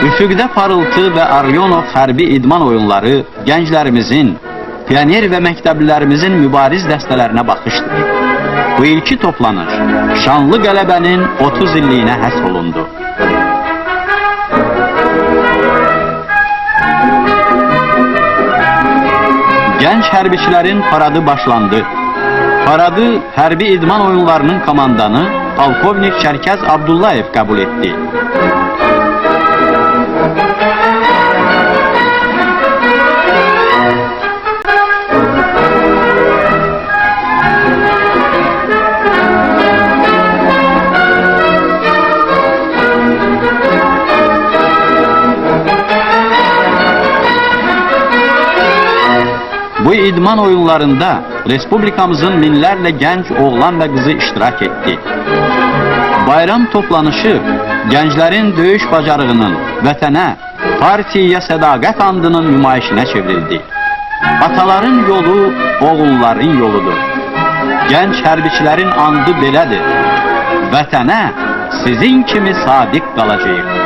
Üfüqdə parıltı və Aryonov hərbi idman oyunları gənclərimizin, pioner və məktəblilərimizin mübariz dəstələrinə baxışdır. Bu ilki toplanış şanlı qələbənin 30 illiyinə həsr olundu. Gənc hərbiçilərin paradı başlandı. Paradı hərbi idman oyunlarının komandanı Polkovnik Çərkəz Abdullayev qəbul etdi. Bu idman oyunlarında Respublikamızın minlərlə gənc oğlan və qızı iştirak etdi. Bayram toplanışı gənclərin döyüş bacarığının, vətənə, partiyaya sədaqət andının nümayişinə çevrildi. Ataların yolu oğulların yoludur. Gənc hərbiçilərin andı belədir. Vətənə sizin kimi sadiq qalacağıq.